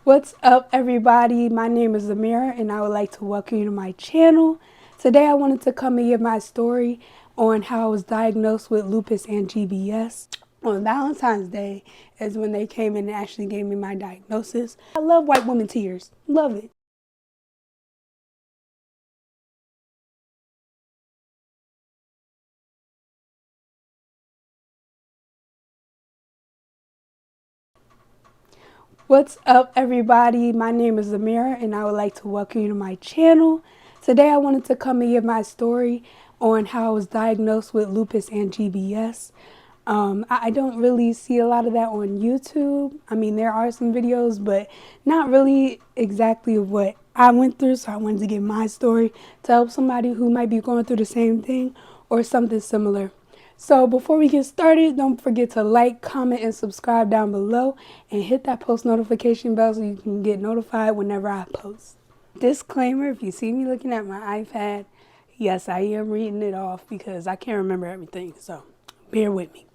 What's up, everybody? My name is Amira, and I would like to welcome you to my channel. Today, I wanted to come and give my story on how I was diagnosed with lupus and GBS. On Valentine's Day is when they came in and actually gave me my diagnosis. I love white woman tears. Love it. What's up, everybody? My name is Amira, and I would like to welcome you to my channel. Today, I wanted to come and give my story on how I was diagnosed with lupus and GBS. I don't really see a lot of that on YouTube. I mean, there are some videos, but not really exactly what I went through. So I wanted to give my story to help somebody who might be going through the same thing or something similar. So before we get started, don't forget to like, comment, and subscribe down below and hit that post notification bell so you can get notified whenever I post. Disclaimer, if you see me looking at my iPad, yes, I am reading it off because I can't remember everything, so bear with me.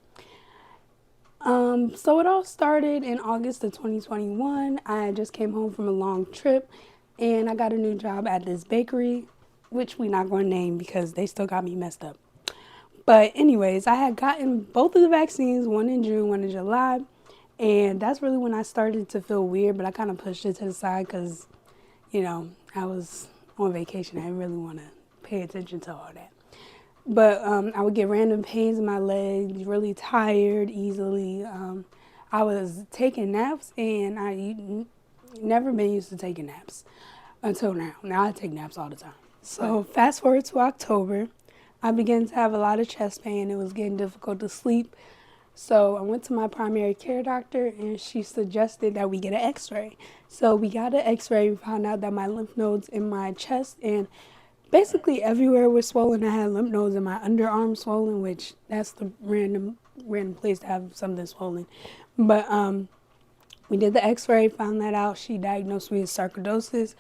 So it all started in August of 2021. I just came home from a long trip and I got a new job at this bakery, which we're not going to name because they still got me messed up. But anyways, I had gotten both of the vaccines, one in June, one in July. And that's really when I started to feel weird, but I kind of pushed it to the side because, I was on vacation. I didn't really want to pay attention to all that. But I would get random pains in my legs, really tired easily. I was taking naps, and I never been used to taking naps until now. Now I take naps all the time. So fast forward to October, I began to have a lot of chest pain. It was getting difficult to sleep. So I went to my primary care doctor, and she suggested that we get an x-ray. So we got an x-ray and found out that my lymph nodes in my chest and basically everywhere was swollen. I had lymph nodes in my underarm swollen, which that's the random place to have something swollen. But we did the x-ray, found that out. She diagnosed me with sarcoidosis,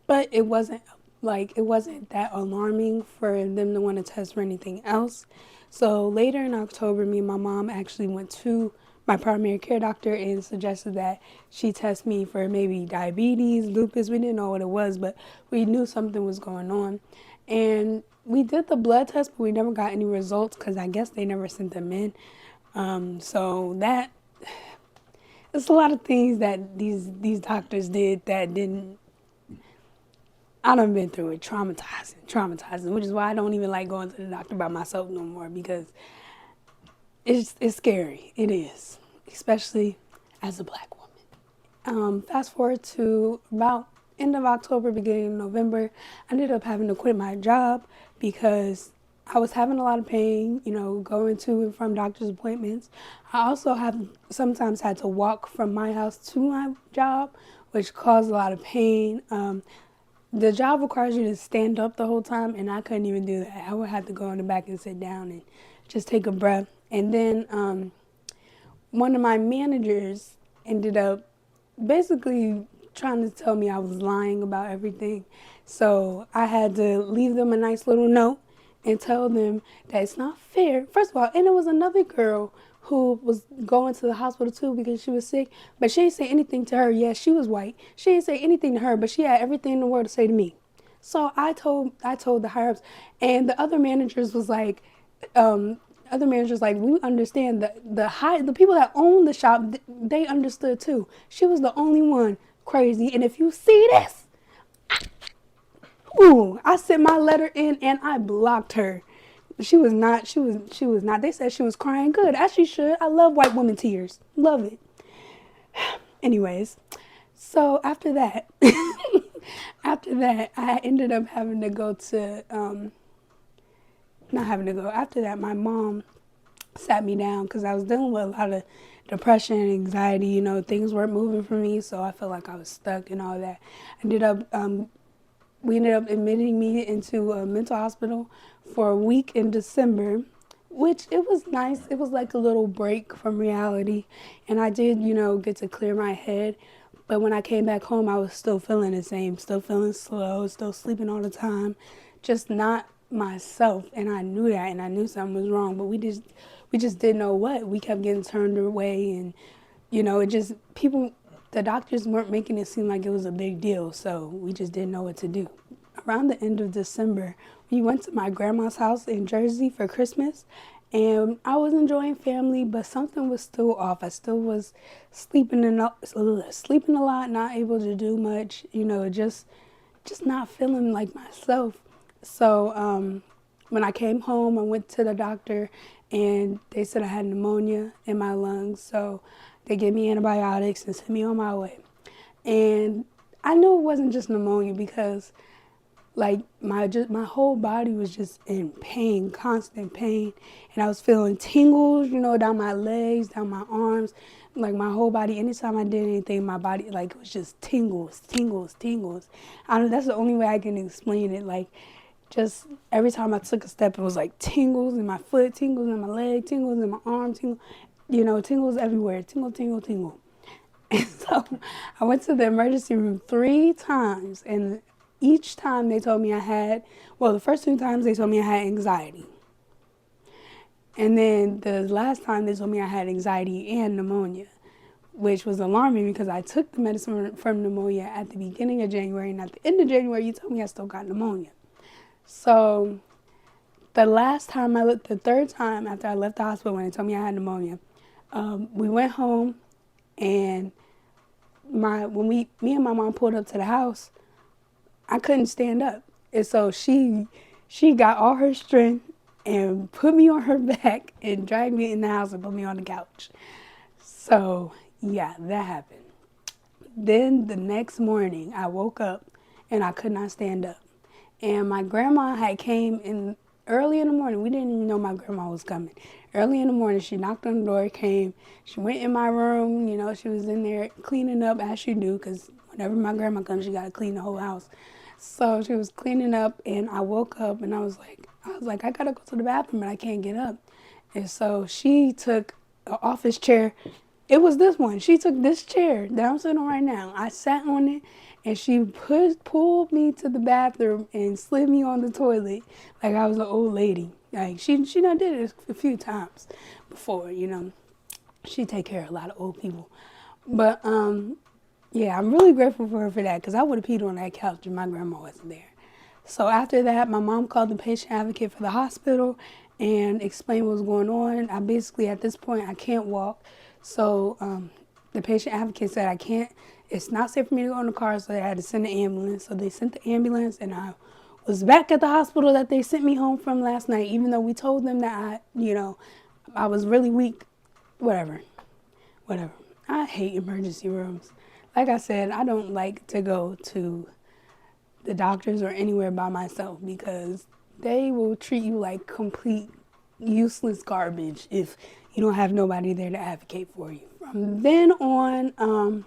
but it wasn't that alarming for them to want to test for anything else. So later in October, me and my mom actually went to my primary care doctor and suggested that she test me for maybe diabetes, lupus. We didn't know what it was, but we knew something was going on. And we did the blood test, but we never got any results because I guess they never sent them in. So that it's a lot of things that these doctors did that didn't. I done been through it, traumatizing, which is why I don't even like going to the doctor by myself no more because it's scary. It is, especially as a black woman. Fast forward to about end of October, beginning of November, I ended up having to quit my job because I was having a lot of pain, going to and from doctor's appointments. I also have sometimes had to walk from my house to my job, which caused a lot of pain. The job requires you to stand up the whole time, and I couldn't even do that. I would have to go in the back and sit down and just take a breath. And then one of my managers ended up basically trying to tell me I was lying about everything. So I had to leave them a nice little note and tell them that it's not fair. First of all, and it was another girl who was going to the hospital too because she was sick, but she didn't say anything to her. Yeah, she was white. She didn't say anything to her, but she had everything in the world to say to me. So I told the higher ups, and the other managers was like, we understand that the people that own the shop, they understood too. She was the only one crazy, and if you see this, ooh, I sent my letter in and I blocked her. She was not. They said she was crying good, as she should. I love white woman tears. Love it. Anyways, so after that, I ended up having to go to, not having to go. After that, my mom sat me down because I was dealing with a lot of depression and anxiety. Things weren't moving for me, so I felt like I was stuck and all that. We ended up admitting me into a mental hospital for a week in December, which it was nice. It was like a little break from reality, and I did, get to clear my head. But when I came back home, I was still feeling the same, still feeling slow, still sleeping all the time, just not myself. And I knew that, and I knew something was wrong, but we just didn't know what. We kept getting turned away, and it just people the doctors weren't making it seem like it was a big deal, so we just didn't know what to do. Around the end of December, we went to my grandma's house in Jersey for Christmas, and I was enjoying family, but something was still off. I still was sleeping sleeping a lot, not able to do much, just not feeling like myself. So when I came home, I went to the doctor, and they said I had pneumonia in my lungs. So they gave me antibiotics and sent me on my way. And I knew it wasn't just pneumonia because like my whole body was just in pain, constant pain, and I was feeling tingles, down my legs, down my arms, like my whole body. Anytime I did anything, my body like it was just tingles, tingles, tingles. That's the only way I can explain it. Like just every time I took a step, it was like tingles in my foot, tingles in my leg, tingles in my arm, tingles everywhere, tingle, tingle, tingle. And so I went to the emergency room 3 times, and each time they told me the first 2 times they told me I had anxiety. And then the last time they told me I had anxiety and pneumonia, which was alarming because I took the medicine for pneumonia at the beginning of January, and at the end of January, you told me I still got pneumonia. So the 3rd time after I left the hospital when they told me I had pneumonia, we went home, and me and my mom pulled up to the house, I couldn't stand up. And so she got all her strength and put me on her back and dragged me in the house and put me on the couch. So yeah, that happened. Then the next morning I woke up and I could not stand up. And my grandma had came in early in the morning. We didn't even know my grandma was coming. Early in the morning, she knocked on the door, came. She went in my room. She was in there cleaning up as she do, because whenever my grandma comes, she got to clean the whole house. So she was cleaning up, and I woke up, and I was like, I got to go to the bathroom, but I can't get up. And so she took an office chair. It was this one. She took this chair that I'm sitting on right now. I sat on it, and she pulled me to the bathroom and slid me on the toilet like I was an old lady. Like she done did it a few times before, She take care of a lot of old people. But yeah, I'm really grateful for her for that, because I would have peed on that couch if my grandma wasn't there. So after that, my mom called the patient advocate for the hospital and explained what was going on. I basically, at this point, I can't walk. So the patient advocate said it's not safe for me to go in the car, so they had to send an ambulance. So they sent the ambulance, and I was back at the hospital that they sent me home from last night, even though we told them that I was really weak. Whatever. I hate emergency rooms. Like I said, I don't like to go to the doctors or anywhere by myself, because they will treat you like complete useless garbage if you don't have nobody there to advocate for you. From then on,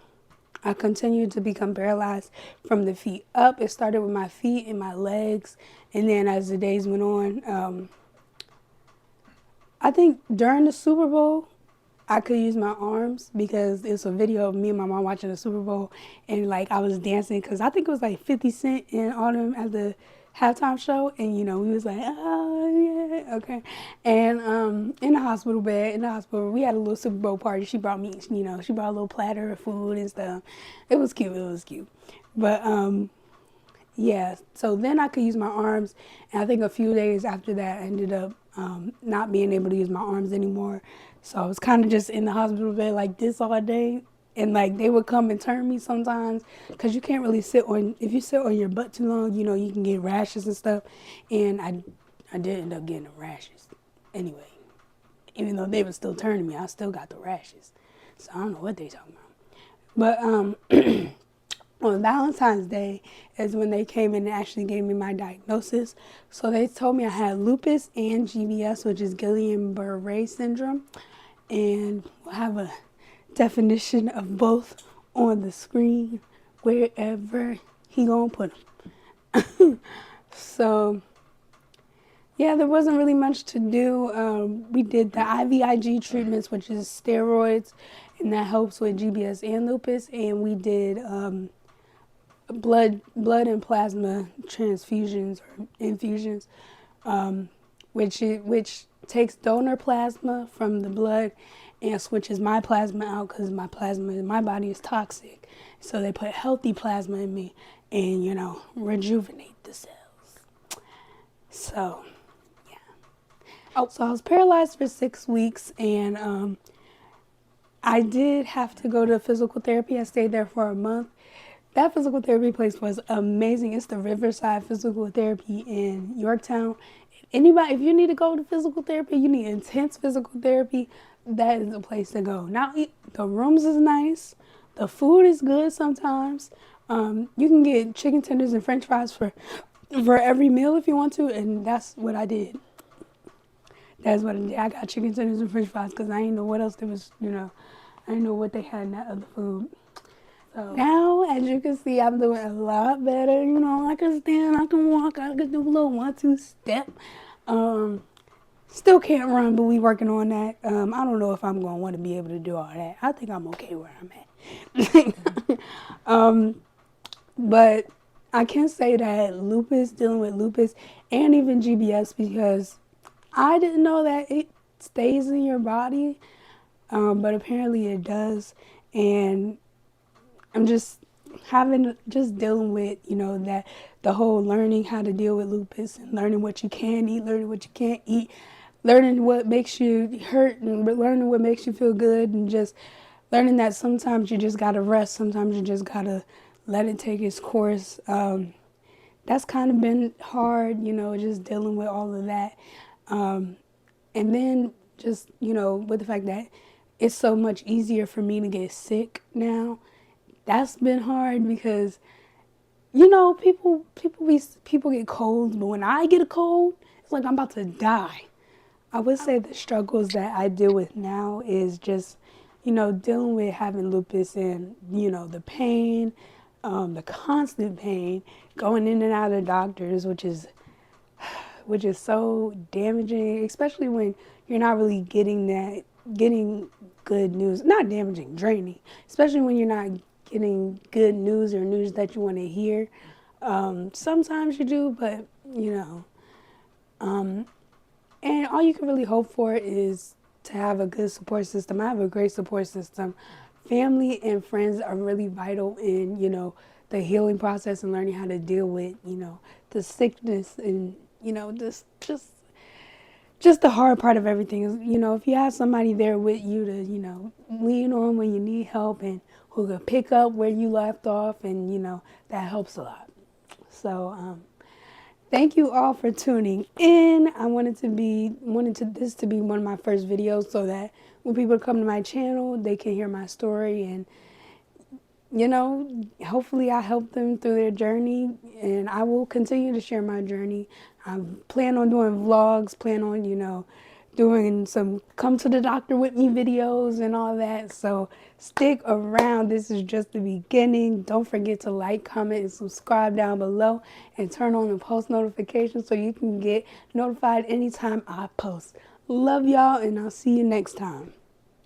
I continued to become paralyzed from the feet up. It started with my feet and my legs, and then as the days went on, I think during the Super Bowl, I could use my arms, because it's a video of me and my mom watching the Super Bowl, and like I was dancing, because I think it was like 50 Cent and all them at the halftime show, and we was like, oh yeah, okay. And in the hospital we had a little Super Bowl party. She brought me, she brought a little platter of food and stuff. It was cute. But yeah, so then I could use my arms, and I think a few days after that I ended up not being able to use my arms anymore. So I was kind of just in the hospital bed like this all day, and like they would come and turn me sometimes, because you can't really if you sit on your butt too long, you can get rashes and stuff, and I did end up getting the rashes anyway. Even though they were still turning me, I still got the rashes. So I don't know what they talking about. But on Valentine's Day is when they came in and actually gave me my diagnosis. So they told me I had lupus and GBS, which is Guillain-Barré syndrome. And we'll have a definition of both on the screen wherever he gonna put them. So yeah, there wasn't really much to do. We did the IVIG treatments, which is steroids, and that helps with GBS and lupus. And we did blood and plasma transfusions or infusions, which takes donor plasma from the blood and switches my plasma out because my plasma in my body is toxic. So they put healthy plasma in me and, rejuvenate the cells. So, yeah. Oh, so I was paralyzed for 6 weeks, and I did have to go to physical therapy. I stayed there for a month. That physical therapy place was amazing. It's the Riverside Physical Therapy in Yorktown. If you need to go to physical therapy, you need intense physical therapy, that is the place to go. Now, the rooms is nice. The food is good sometimes. You can get chicken tenders and french fries for every meal if you want to, and that's what I did. That's what I did. I got chicken tenders and french fries because I didn't know what else there was, I didn't know what they had in that other food. So now, as you can see, I'm doing a lot better. I can stand, I can walk, I can do a little 1-2 step. Still can't run, but we working on that. I don't know if I'm going to want to be able to do all that. I think I'm okay where I'm at. But I can say that dealing with lupus and even GBS, because I didn't know that it stays in your body, but apparently it does. And I'm just dealing with, that the whole learning how to deal with lupus and learning what you can eat, learning what you can't eat, learning what makes you hurt and learning what makes you feel good, and just learning that sometimes you just got to rest, sometimes you just got to let it take its course. That's kind of been hard, just dealing with all of that. And then just, with the fact that it's so much easier for me to get sick now. That's been hard because, people get colds, but when I get a cold, it's like I'm about to die. I would say the struggles that I deal with now is just, dealing with having lupus and, the pain, the constant pain, going in and out of doctors, which is so damaging, especially when you're not really getting good news. Not damaging, draining, especially when you're not getting good news or news that you want to hear. Sometimes you do, but, and all you can really hope for is to have a good support system. I have a great support system. Family and friends are really vital in, the healing process and learning how to deal with, the sickness and, just the hard part of everything is, if you have somebody there with you to, lean on when you need help and who can pick up where you left off, and, that helps a lot. So, thank you all for tuning in. I wanted this to be one of my first videos so that when people come to my channel, they can hear my story, and, hopefully I help them through their journey, and I will continue to share my journey. I plan on doing vlogs, plan on, doing some come to the doctor with me videos and all that. So stick around. This is just the beginning. Don't forget to like, comment, and subscribe down below, and turn on the post notifications so you can get notified anytime I post. Love y'all, and I'll see you next time.